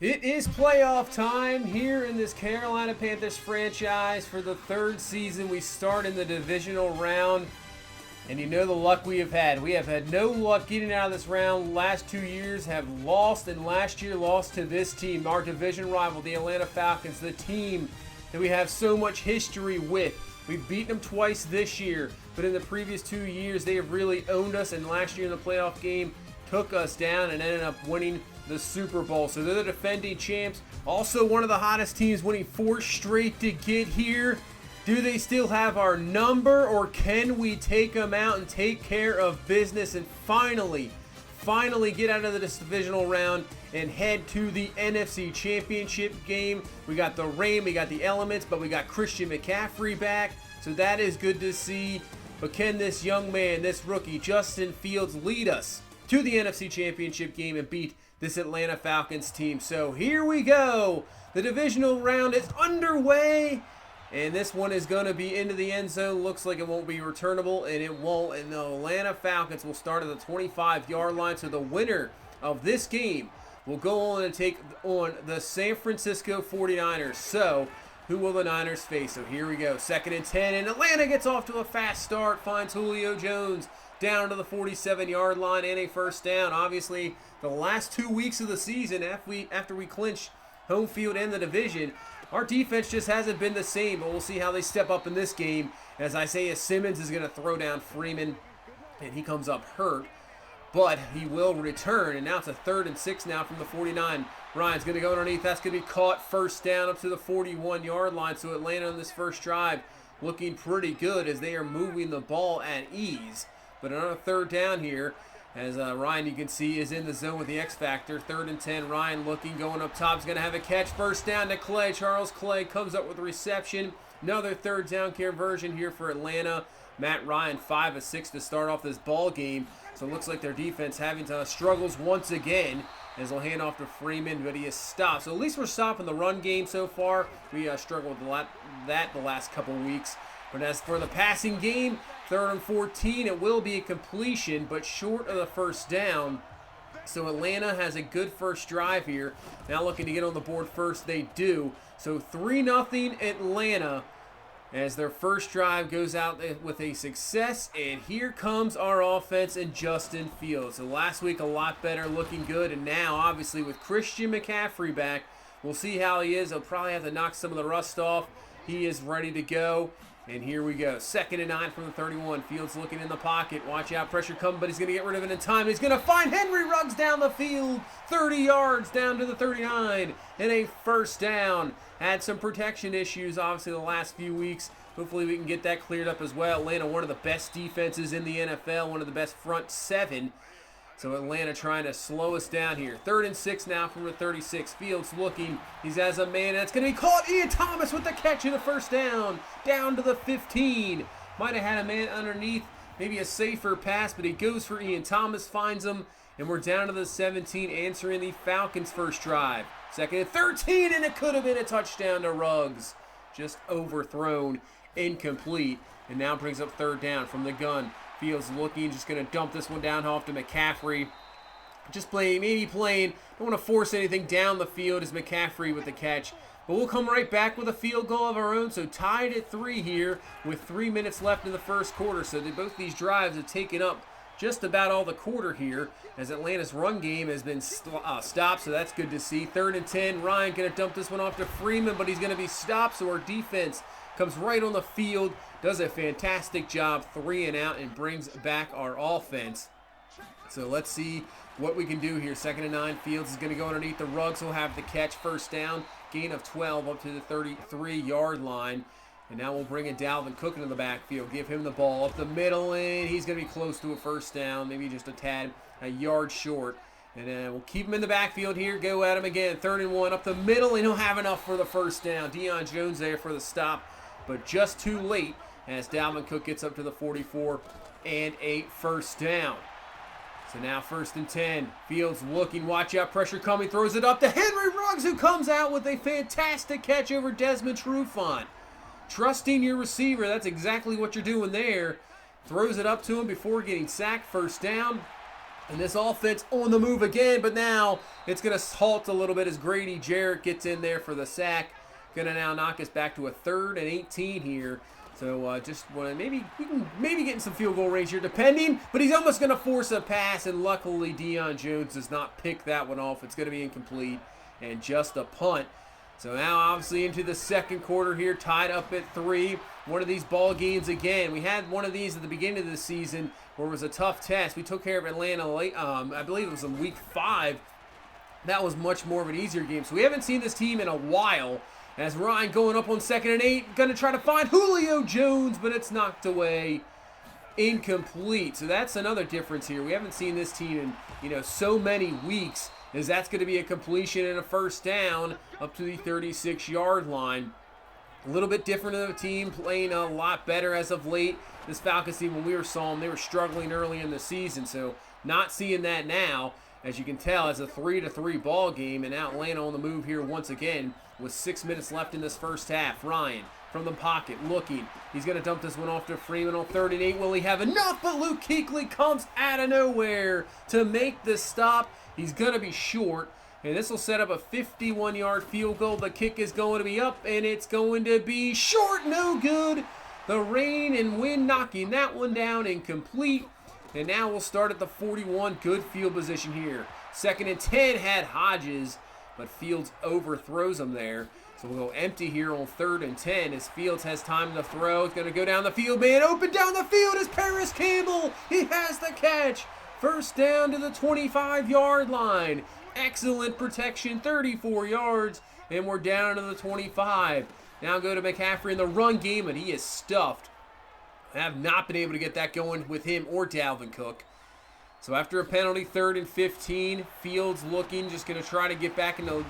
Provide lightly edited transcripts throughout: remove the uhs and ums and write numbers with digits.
It is playoff time here in this Carolina Panthers franchise. For the third season, we start in the divisional round. And you know the luck we have had. We have had no luck getting out of this round. Last 2 years have lost, and last year lost to this team, our division rival, the Atlanta Falcons, the team that we have so much history with. We've beaten them twice this year, but in the previous 2 years, they have really owned us, and last year in the playoff game, took us down and ended up winning the Super Bowl. So they're the defending champs. Also one of the hottest teams, winning 4 straight to get here. Do they still have our number, or can we take them out and take care of business and finally get out of this divisional round and head to the NFC Championship game? We got the rain, we got the elements, but we got Christian McCaffrey back, so that is good to see. But can this young man, this rookie, Justin Fields, lead us to the NFC Championship game and beat this Atlanta Falcons team? So here we go. The divisional round is underway, and this one is going to be into the end zone. Looks like it won't be returnable, and it won't. And the Atlanta Falcons will start at the 25-yard line. So the winner of this game will go on and take on the San Francisco 49ers. So who will the Niners face? So here we go. 2nd and 10, and Atlanta gets off to a fast start. Finds Julio Jones down to the 47-yard line and a first down. Obviously, the last 2 weeks of the season, after we clinch home field and the division, our defense just hasn't been the same, but we'll see how they step up in this game, as Isaiah Simmons is going to throw down Freeman, and he comes up hurt, but he will return, and now it's a 3rd and 6 now from the 49. Ryan's going to go underneath. That's going to be caught. First down up to the 41-yard line, so Atlanta on this first drive looking pretty good as they are moving the ball at ease. But another 3rd down here, as Ryan, you can see, is in the zone with the X Factor. 3rd and 10, Ryan looking, going up top, is going to have a catch. First down to Clay. Charles Clay comes up with a reception. Another 3rd down conversion here for Atlanta. Matt Ryan, 5 of 6 to start off this ball game. So it looks like their defense having struggles once again, as they'll hand off to Freeman, but he is stopped. So at least we're stopping the run game so far. We struggled with that the last couple weeks. But as for the passing game, 3rd and 14, it will be a completion, but short of the first down. So Atlanta has a good first drive here. Now looking to get on the board first, they do. So 3-0 Atlanta, as their first drive goes out with a success. And here comes our offense and Justin Fields. So last week a lot better, looking good. And now obviously with Christian McCaffrey back, we'll see how he is. He'll probably have to knock some of the rust off. He is ready to go. And here we go. 2nd and 9 from the 31. Fields looking in the pocket. Watch out. Pressure coming, but he's going to get rid of it in time. He's going to find Henry Ruggs down the field. 30 yards down to the 39. And a first down. Had some protection issues, obviously, the last few weeks. Hopefully we can get that cleared up as well. Atlanta, one of the best defenses in the NFL. One of the best front 7. So Atlanta trying to slow us down here. 3rd and 6 now from the 36. Fields looking. He's as a man. That's going to be caught. Ian Thomas with the catch and a first down. Down to the 15. Might have had a man underneath. Maybe a safer pass, but he goes for Ian Thomas. Finds him. And we're down to the 17, answering the Falcons' first drive. 2nd and 13, and it could have been a touchdown to Ruggs. Just overthrown. Incomplete. And now brings up 3rd down from the gun. Fields looking, just going to dump this one down off to McCaffrey. Just playing, maybe playing. Don't want to force anything down the field as McCaffrey with the catch. But we'll come right back with a field goal of our own. So tied at 3 here with 3 minutes left in the first quarter. So both these drives have taken up just about all the quarter here, as Atlanta's run game has been stopped. So that's good to see. 3rd and 10. Ryan going to dump this one off to Freeman, but he's going to be stopped. So our defense comes right on the field, does a fantastic job, 3 and out, and brings back our offense. So let's see what we can do here. 2nd and 9, Fields is going to go underneath the Ruggs. He'll have the catch, first down, gain of 12 up to the 33-yard line. And now we'll bring in Dalvin Cook into the backfield, give him the ball up the middle, and he's going to be close to a first down, maybe just a yard short. And we'll keep him in the backfield here, go at him again. 3rd and 1 up the middle, and he'll have enough for the first down. Deion Jones there for the stop, but just too late as Dalvin Cook gets up to the 44 and a first down. So now 1st and 10. Fields looking, watch out, pressure coming, throws it up to Henry Ruggs, who comes out with a fantastic catch over Desmond Trufant. Trusting your receiver, that's exactly what you're doing there. Throws it up to him before getting sacked, first down. And this offense on the move again, but now it's going to halt a little bit as Grady Jarrett gets in there for the sack. Going to now knock us back to a 3rd and 18 here. So just want to maybe get in some field goal range here, depending. But he's almost going to force a pass, and luckily Deion Jones does not pick that one off. It's going to be incomplete and just a punt. So now obviously into the second quarter here, tied up at 3. One of these ball games again. We had one of these at the beginning of the season where it was a tough test. We took care of Atlanta late, I believe it was in week 5. That was much more of an easier game. So we haven't seen this team in a while. As Ryan going up on 2nd and 8, going to try to find Julio Jones, but it's knocked away. Incomplete. So that's another difference here. We haven't seen this team in, so many weeks, as that's going to be a completion and a first down up to the 36-yard line. A little bit different of a team, playing a lot better as of late. This Falcons team, when we saw them, they were struggling early in the season, so not seeing that now. As you can tell, it's a 3-3 ball game, and now Atlanta on the move here once again with 6 minutes left in this first half. Ryan from the pocket looking. He's going to dump this one off to Freeman on 3rd and 8. Will he have enough? But Luke Kuechly comes out of nowhere to make the stop. He's going to be short, and this will set up a 51-yard field goal. The kick is going to be up, and it's going to be short. No good. The rain and wind knocking that one down, incomplete. And now we'll start at the 41. Good field position here. 2nd and 10 had Hodges, but Fields overthrows him there. So we'll go empty here on 3rd and 10 as Fields has time to throw. It's going to go down the field. Man, open down the field is Paris Campbell. He has the catch. First down to the 25-yard line. Excellent protection, 34 yards, and we're down to the 25. Now go to McCaffrey in the run game, and he is stuffed. I have not been able to get that going with him or Dalvin Cook. So after a penalty, 3rd and 15, Fields looking, just going to try to get back into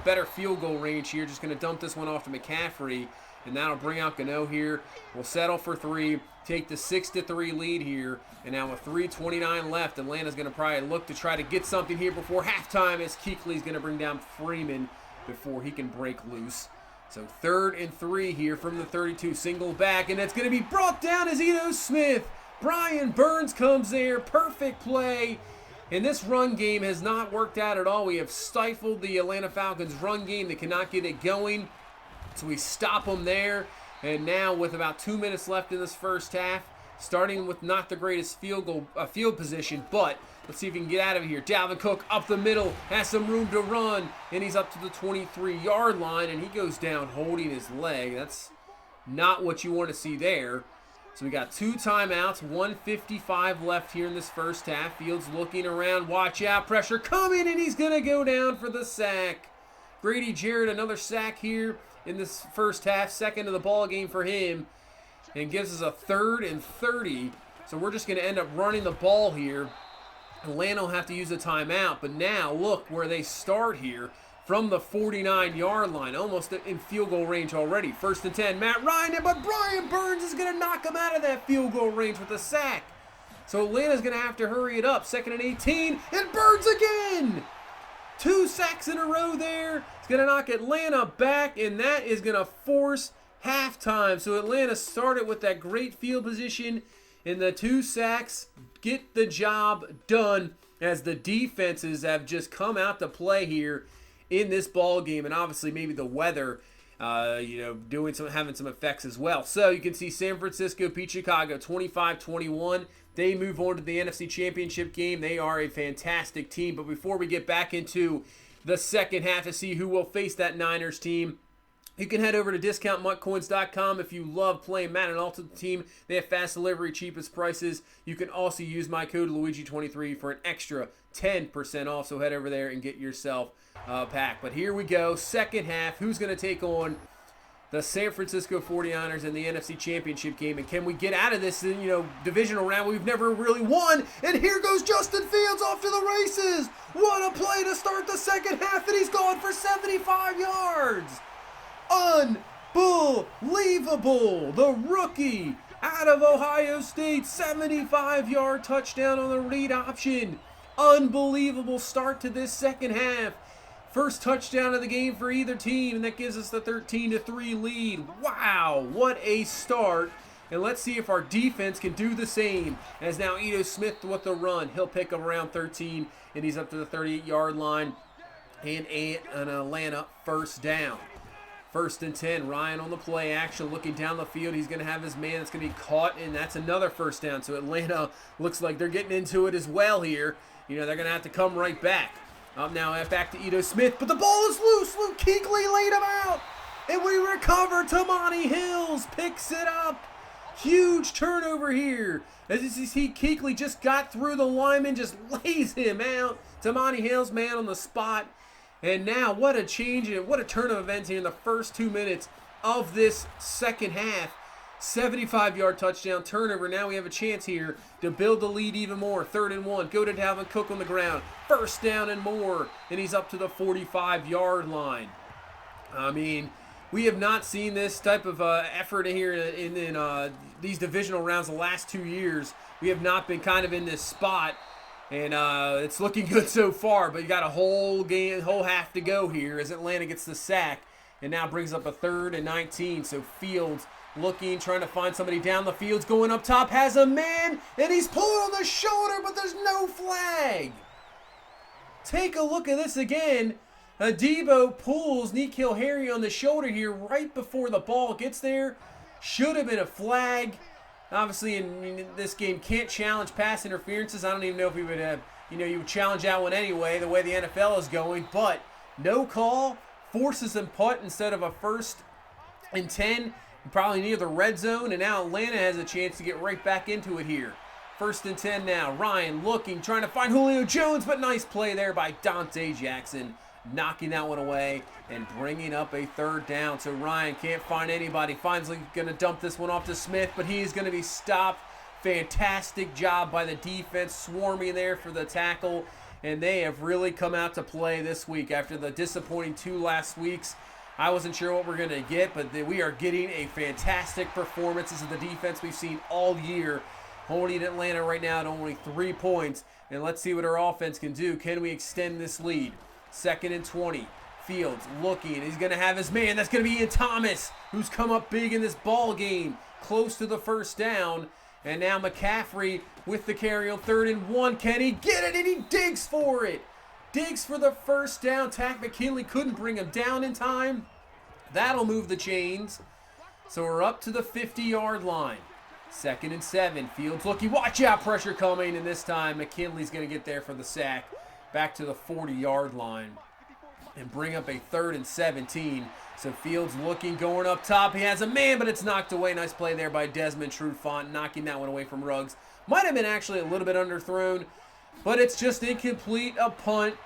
better field goal range here. Just going to dump this one off to McCaffrey, and that'll bring out Gano here. We'll settle for 3, take the 6-3 lead here, and now with 3:29 left, Atlanta's going to probably look to try to get something here before halftime as Kuechly's going to bring down Freeman before he can break loose. So 3rd and 3 here from the 32, single back, and it's going to be brought down as Ito Smith. Brian Burns comes there, perfect play. And this run game has not worked out at all. We have stifled the Atlanta Falcons run game. They cannot get it going. So we stop them there. And now with about 2 minutes left in this first half, starting with not the greatest field position, but let's see if he can get out of here. Dalvin Cook up the middle, has some room to run, and he's up to the 23-yard line, and he goes down holding his leg. That's not what you want to see there. So we got 2 timeouts, 1:55 left here in this first half. Fields looking around, watch out, pressure coming, and he's going to go down for the sack. Grady Jarrett, another sack here in this first half, 2nd of the ball game for him, and gives us a 3rd and 30. So we're just going to end up running the ball here. Atlanta will have to use a timeout, but now look where they start here from the 49-yard line, almost in field goal range already. 1st and 10, Matt Ryan, but Brian Burns is going to knock him out of that field goal range with a sack. So Atlanta's going to have to hurry it up. 2nd and 18, and Burns again. 2 sacks in a row there. It's going to knock Atlanta back, and that is going to force halftime. So Atlanta started with that great field position, and the 2 sacks get the job done as the defenses have just come out to play here in this ball game, and obviously maybe the weather having some effects as well. So you can see San Francisco beat Chicago 25-21. They move on to the NFC Championship game. They are a fantastic team. But before we get back into the second half to see who will face that Niners team, you can head over to discountmuttcoins.com if you love playing Madden Ultimate Team. They have fast delivery, cheapest prices. You can also use my code Luigi23 for an extra 10% off. So head over there and get yourself a pack. But here we go, second half. Who's going to take on the San Francisco 49ers in the NFC Championship game? And can we get out of this, divisional round we've never really won? And here goes Justin Fields off to the races. What a play to start the second half, and he's gone for 75 yards. Unbelievable. The rookie out of Ohio State, 75-yard touchdown on the read option. Unbelievable start to this second half. First touchdown of the game for either team, and that gives us the 13-3 lead. Wow, what a start And let's see if our defense can do the same. As now Ito Smith with the run. He'll pick up around 13, and he's up to the 38-yard line. And an Atlanta first down. 1st and 10. Ryan on the play action, looking down the field. He's going to have his man that's going to be caught, and that's another first down. So Atlanta looks like they're getting into it as well here. You know, they're going to have to come right back. Up now, back to Ito Smith, but the ball is loose. Luke Kuechly laid him out. And we recover. Tamani Hills picks it up. Huge turnover here. As you see, Kuechly just got through the lineman, just lays him out. Tamani Hills, man on the spot. And now, what a change and what a turn of events here in the first 2 minutes of this second half. 75-yard touchdown turnover. Now we have a chance here to build the lead even more. 3rd and 1. Go to Dalvin Cook on the ground. First down and more. And he's up to the 45-yard line. I mean, we have not seen this type of effort here in these divisional rounds the last 2 years. We have not been kind of in this spot. And it's looking good so far, but you got a whole half to go here as Atlanta gets the sack and now brings up a 3rd and 19. So Fields looking, trying to find somebody down the field, going up top, has a man, and he's pulling on the shoulder, but there's no flag. Take a look at this again. Adebo pulls N'Keal Harry on the shoulder here right before the ball gets there. Should have been a flag. Obviously, in this game, can't challenge pass interferences. I don't even know if we would have, you would challenge that one anyway, the way the NFL is going. But no call, forces them punt instead of a 1st and 10, probably near the red zone. And now Atlanta has a chance to get right back into it here. 1st and 10 now. Ryan looking, trying to find Julio Jones, but nice play there by Dante Jackson, knocking that one away and bringing up a 3rd down. So Ryan can't find anybody. Finally going to dump this one off to Smith, but he is going to be stopped. Fantastic job by the defense, swarming there for the tackle. And they have really come out to play this week after the disappointing 2 last weeks. I wasn't sure what we're going to get, but we are getting a fantastic performance. This is the defense we've seen all year, holding Atlanta right now at only 3 points. And let's see what our offense can do. Can we extend this lead? 2nd and 20. Fields looking. He's going to have his man. That's going to be Ian Thomas, who's come up big in this ball game. Close to the first down. And now McCaffrey with the carry on 3rd and 1. Can he get it? And he digs for it. Digs for the first down. Takk McKinley couldn't bring him down in time. That'll move the chains. So we're up to the 50-yard line. 2nd and 7. Fields looking. Watch out. Pressure coming. And this time McKinley's going to get there for the sack. Back to the 40-yard line and bring up a 3rd and 17. So Fields looking, going up top. He has a man, but it's knocked away. Nice play there by Desmond Trufant, knocking that one away from Ruggs. Might have been actually a little bit underthrown, but it's just incomplete, a punt.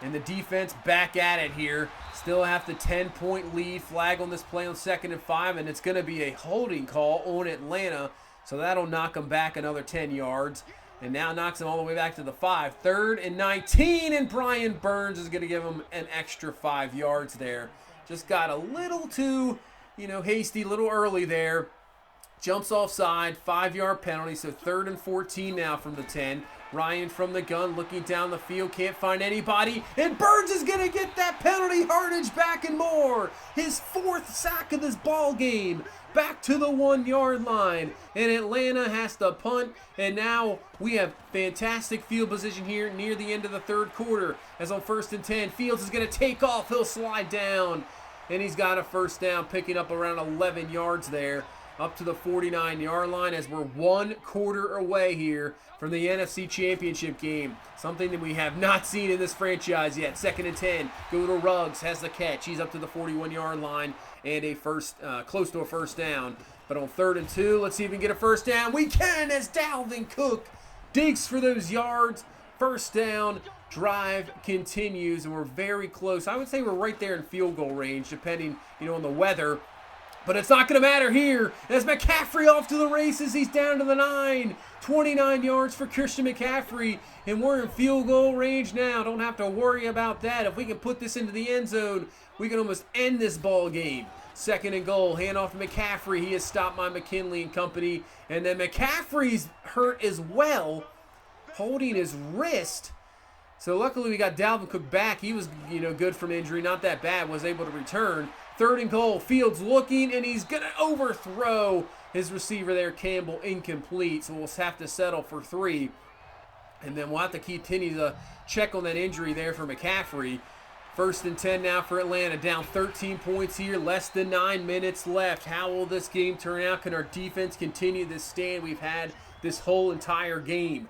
And the defense back at it here. Still have the 10-point lead. Flag on this play on 2nd and 5, and it's going to be a holding call on Atlanta. So that'll knock them back another 10 yards. And now knocks him all the way back to the 5. 3rd and 19, and Brian Burns is going to give him an extra 5 yards there. Just got a little too, hasty, a little early there. Jumps offside, 5-yard penalty, so 3rd and 14 now from the 10. Ryan from the gun, looking down the field, can't find anybody, and Burns is going to get that penalty yardage back and more. His 4th sack of this ball game. Back to the 1-yard line, and Atlanta has to punt, and now we have fantastic field position here near the end of the 3rd quarter. As on 1st and 10, Fields is going to take off, he'll slide down, and he's got a first down, picking up around 11 yards there, up to the 49-yard line as we're 1 quarter away here from the NFC Championship game. Something that we have not seen in this franchise yet. 2nd and 10, go to Ruggs, has the catch. He's up to the 41-yard line and a close to a first down. But on 3rd and 2, let's see if we can get a first down. We can, as Dalvin Cook digs for those yards. First down, drive continues, and we're very close. I would say we're right there in field goal range, depending, on the weather. But it's not going to matter here as McCaffrey off to the races. He's down to the 9. 29 yards for Christian McCaffrey. And we're in field goal range now. Don't have to worry about that. If we can put this into the end zone, we can almost end this ball game. 2nd and goal. Hand off to McCaffrey. He is stopped by McKinley and company. And then McCaffrey's hurt as well, holding his wrist. So luckily we got Dalvin Cook back. He was, good from injury. Not that bad. Was able to return. 3rd and goal. Fields looking, and he's going to overthrow His receiver there, Campbell, incomplete, so we'll have to settle for 3. And then we'll have to continue to check on that injury there for McCaffrey. 1st and 10 now for Atlanta, down 13 points here, less than 9 minutes left. How will this game turn out? Can our defense continue this stand we've had this whole entire game?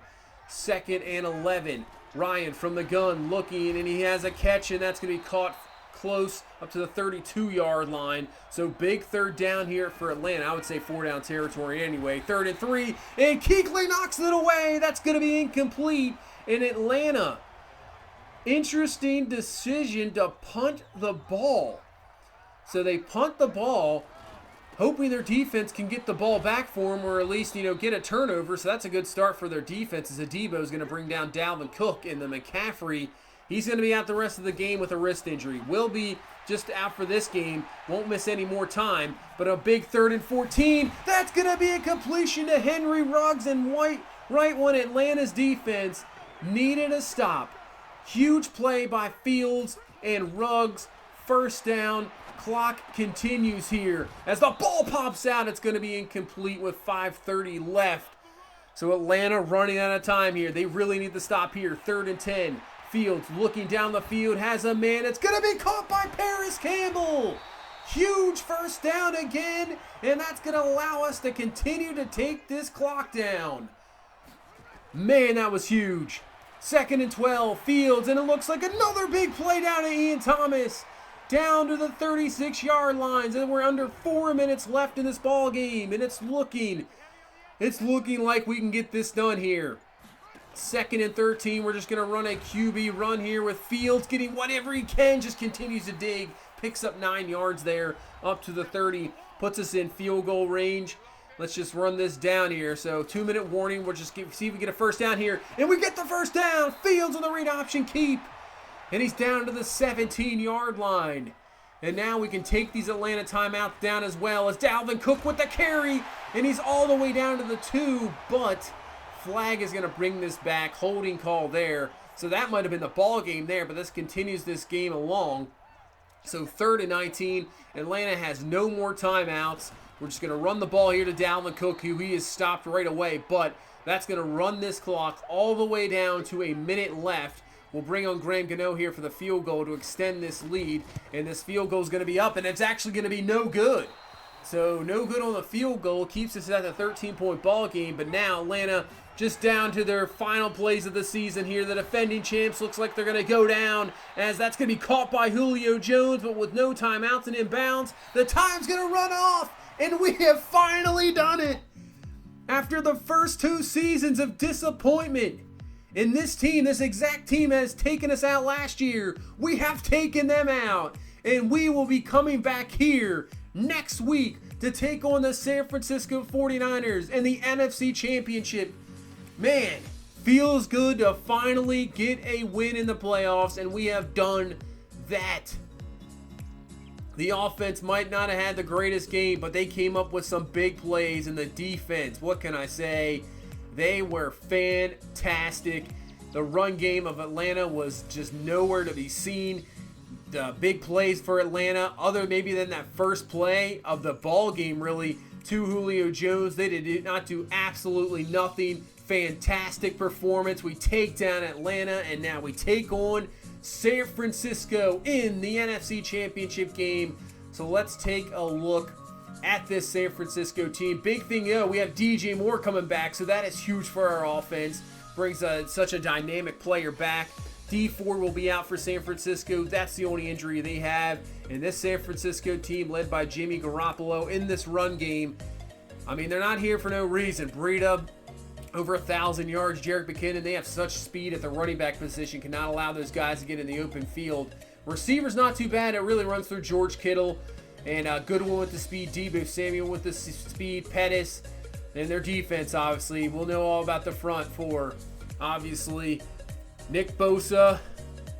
2nd and 11. Ryan from the gun looking, and he has a catch, and that's going to be caught close up to the 32-yard line. So big 3rd down here for Atlanta. I would say 4-down territory anyway. 3rd and 3, and Kuechly knocks it away. That's going to be incomplete. In Atlanta, interesting decision to punt the ball. So they punt the ball, hoping their defense can get the ball back for them, or at least, get a turnover. So that's a good start for their defense, as Adebo is going to bring down Dalvin Cook. And the McCaffrey, he's going to be out the rest of the game with a wrist injury. Will be just out for this game. Won't miss any more time. But a big 3rd and 14. That's going to be a completion to Henry Ruggs, and right when Atlanta's defense needed a stop. Huge play by Fields and Ruggs. 1st down. Clock continues here. As the ball pops out, it's going to be incomplete with 5:30 left. So Atlanta running out of time here. They really need to stop here. 3rd and 10. Fields looking down the field, has a man. It's going to be caught by Paris Campbell. Huge 1st down again, and that's going to allow us to continue to take this clock down. Man, that was huge. 2nd and 12, Fields, and it looks like another big play down to Ian Thomas. Down to the 36-yard lines, and we're under 4 minutes left in this ball game, and it's looking like we can get this done here. 2nd and 13, we're just going to run a QB run here with Fields getting whatever he can, just continues to dig, picks up 9 yards there, up to the 30, puts us in field goal range. Let's just run this down here. So 2-minute warning, we'll just see if we get a 1st down here, and we get the 1st down. Fields on the read option keep. And he's down to the 17-yard line. And now we can take these Atlanta timeouts down as well, as Dalvin Cook with the carry. And he's all the way down to the 2. But flag is going to bring this back. Holding call there. So that might have been the ball game there, but this continues this game along. So 3rd and 19. Atlanta has no more timeouts. We're just going to run the ball here to Dalvin Cook, who he is stopped right away. But that's going to run this clock all the way down to a minute left. We'll bring on Graham Gano here for the field goal to extend this lead. And this field goal is going to be up, and it's actually going to be no good. So no good on the field goal. Keeps us at the 13-point ball game. But now Atlanta just down to their final plays of the season here. The defending champs looks like they're going to go down, as that's going to be caught by Julio Jones. But with no timeouts and inbounds, the time's going to run off. And we have finally done it. After the first 2 seasons of disappointment. And this team, this exact team has taken us out last year. We have taken them out. And we will be coming back here next week to take on the San Francisco 49ers and the NFC Championship. Man, feels good to finally get a win in the playoffs, and we have done that. The offense might not have had the greatest game, but they came up with some big plays in the defense. What can I say? They were fantastic. The run game of Atlanta was just nowhere to be seen. The big plays for Atlanta, other maybe than that first play of the ball game, really, to Julio Jones. They did not do absolutely nothing. Fantastic performance. We take down Atlanta, and now we take on San Francisco in the NFC Championship game. So let's take a look at this San Francisco team. Big thing, we have DJ Moore coming back, so that is huge for our offense. Brings such a dynamic player back. D Ford will be out for San Francisco. That's the only injury they have. And this San Francisco team, led by Jimmy Garoppolo in this run game, I mean, they're not here for no reason. Breida, over 1,000 yards. Jerick McKinnon, they have such speed at the running back position, cannot allow those guys to get in the open field. Receivers not too bad. It really runs through George Kittle. And Goodwin with the speed, Deebo Samuel with the speed, Pettis, and their defense, obviously. We'll know all about the front four. Obviously, Nick Bosa,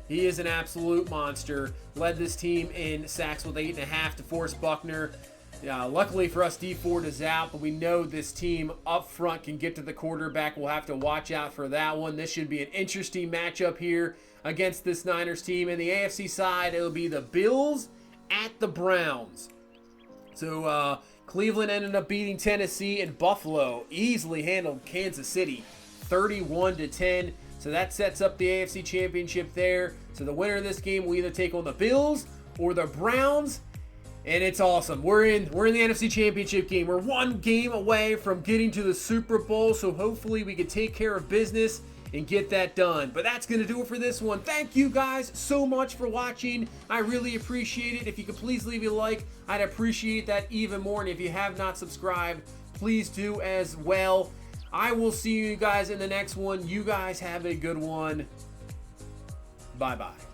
he is an absolute monster. Led this team in sacks with 8.5 to force Buckner. Luckily for us, D Ford is out, but we know this team up front can get to the quarterback. We'll have to watch out for that one. This should be an interesting matchup here against this Niners team. In the AFC side, it'll be the Bills at the Browns. So Cleveland ended up beating Tennessee, and Buffalo easily handled Kansas City 31-10. So that sets up the AFC Championship there. So the winner of this game will either take on the Bills or the Browns. And it's awesome. We're in the NFC Championship game. We're one game away from getting to the Super Bowl. So hopefully we can take care of business and get that done. But that's going to do it for this one. Thank you guys so much for watching. I really appreciate it. If you could please leave a like, I'd appreciate that even more. And if you have not subscribed, please do as well. I will see you guys in the next one. You guys have a good one. Bye-bye.